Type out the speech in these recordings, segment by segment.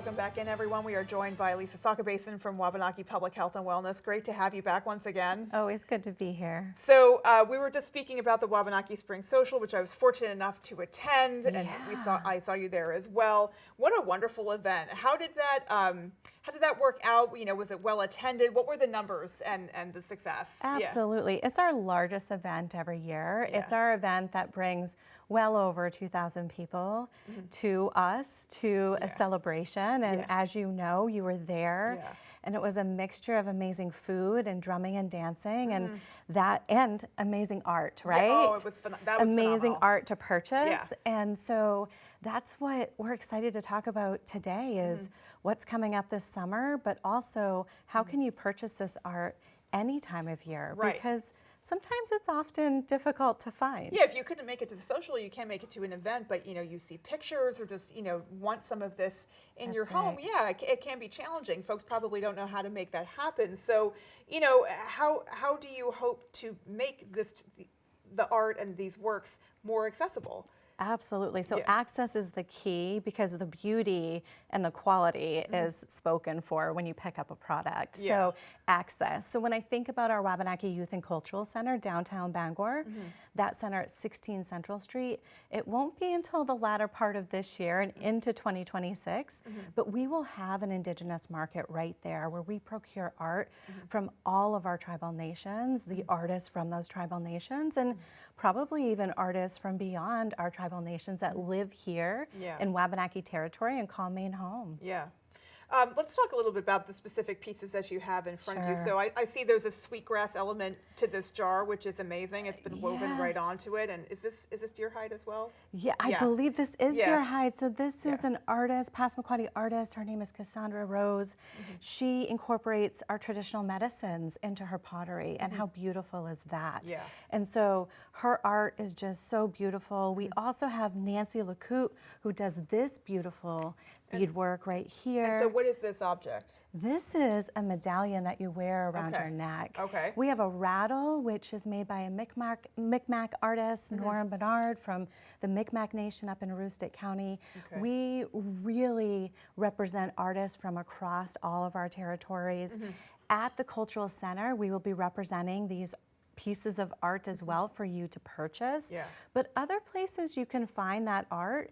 Welcome back in, everyone. We are joined by Lisa Sakabason from Wabanaki Public Health and Wellness. Great to have you back once again. Always good to be here. So we were just speaking about the Wabanaki Spring Social, which I was fortunate enough to attend, and I saw you there as well. What a wonderful event! How did that work out? You know, was it well attended? What were the numbers and the success? Absolutely, it's our largest event every year. It's our event that brings well over 2,000 people to us to a celebration, and as you know, you were there. And it was a mixture of amazing food and drumming and dancing and amazing art, right? Oh, it was that was amazing phenomenal. Art to purchase. And so that's what we're excited to talk about today is what's coming up this summer, but also how can you purchase this art any time of year? Because sometimes it's often difficult to find. Yeah, if you couldn't make it to the social, you can't make it to an event, but you know, you see pictures or just, you know, want some of this in your home. Yeah, it can be challenging. Folks probably don't know how to make that happen. So, you know, how do you hope to make the art and these works more accessible? Absolutely. So access is the key because the beauty and the quality is spoken for when you pick up a product. So access. So when I think about our Wabanaki Youth and Cultural Center, downtown Bangor, that center at 16 Central Street, it won't be until the latter part of this year and into 2026, but we will have an Indigenous market right there where we procure art from all of our tribal nations, the artists from those tribal nations, and probably even artists from beyond our tribal nations that live here in Wabanaki territory and call Maine home. Yeah. Let's talk a little bit about the specific pieces that you have in front of you. So I see there's a sweetgrass element to this jar, which is amazing. It's been woven right onto it. And is this deer hide as well? Yeah, I believe this is deer hide. So this is an artist, Passamaquoddy artist. Her name is Cassandra Rose. She incorporates our traditional medicines into her pottery. And how beautiful is that? Yeah. And so her art is just so beautiful. We also have Nancy LeCoute, who does this beautiful beadwork right here. And so what is this object? This is a medallion that you wear around your neck. Okay. We have a rattle, which is made by a Mi'kmaq artist, Nora Bernard, from the Mi'kmaq Nation up in Aroostook County. We really represent artists from across all of our territories. At the Cultural Center, we will be representing these pieces of art as well for you to purchase. But other places you can find that art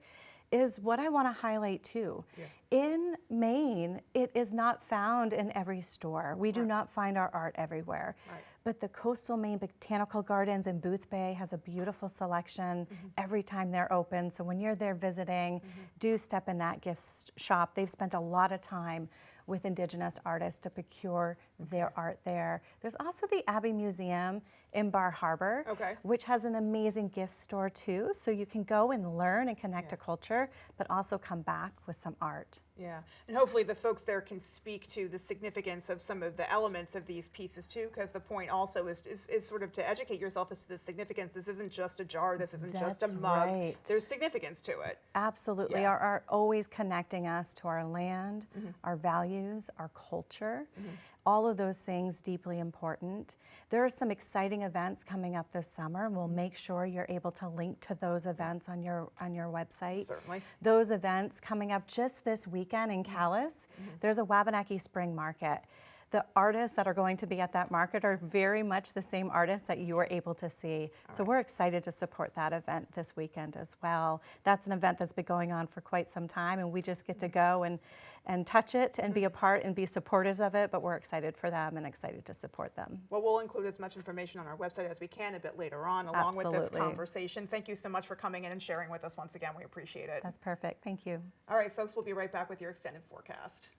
is what I want to highlight too. In Maine, it is not found in every store. We do not find our art everywhere. But the Coastal Maine Botanical Gardens in Booth Bay has a beautiful selection every time they're open. So when you're there visiting, do step in that gift shop. They've spent a lot of time with Indigenous artists to procure their art there. There's also the Abbey Museum in Bar Harbor, which has an amazing gift store too. So you can go and learn and connect to culture, but also come back with some art. Yeah, and hopefully the folks there can speak to the significance of some of the elements of these pieces too, because the point also is sort of to educate yourself as to the significance. This isn't just a jar, this isn't just a mug. There's significance to it. Absolutely, our art always connecting us to our land, our values, our culture. All of those things deeply important. There are some exciting events coming up this summer, and we'll make sure you're able to link to those events on your website. Certainly. Those events coming up just this weekend in Calais. There's a Wabanaki Spring Market. The artists that are going to be at that market are very much the same artists that you were able to see. So we're excited to support that event this weekend as well. That's an event that's been going on for quite some time, and we just get to go and touch it and be a part and be supporters of it, but we're excited for them and excited to support them. Well, we'll include as much information on our website as we can a bit later on, along with this conversation. Thank you so much for coming in and sharing with us once again. We appreciate it. That's perfect. Thank you. All right, folks, we'll be right back with your extended forecast.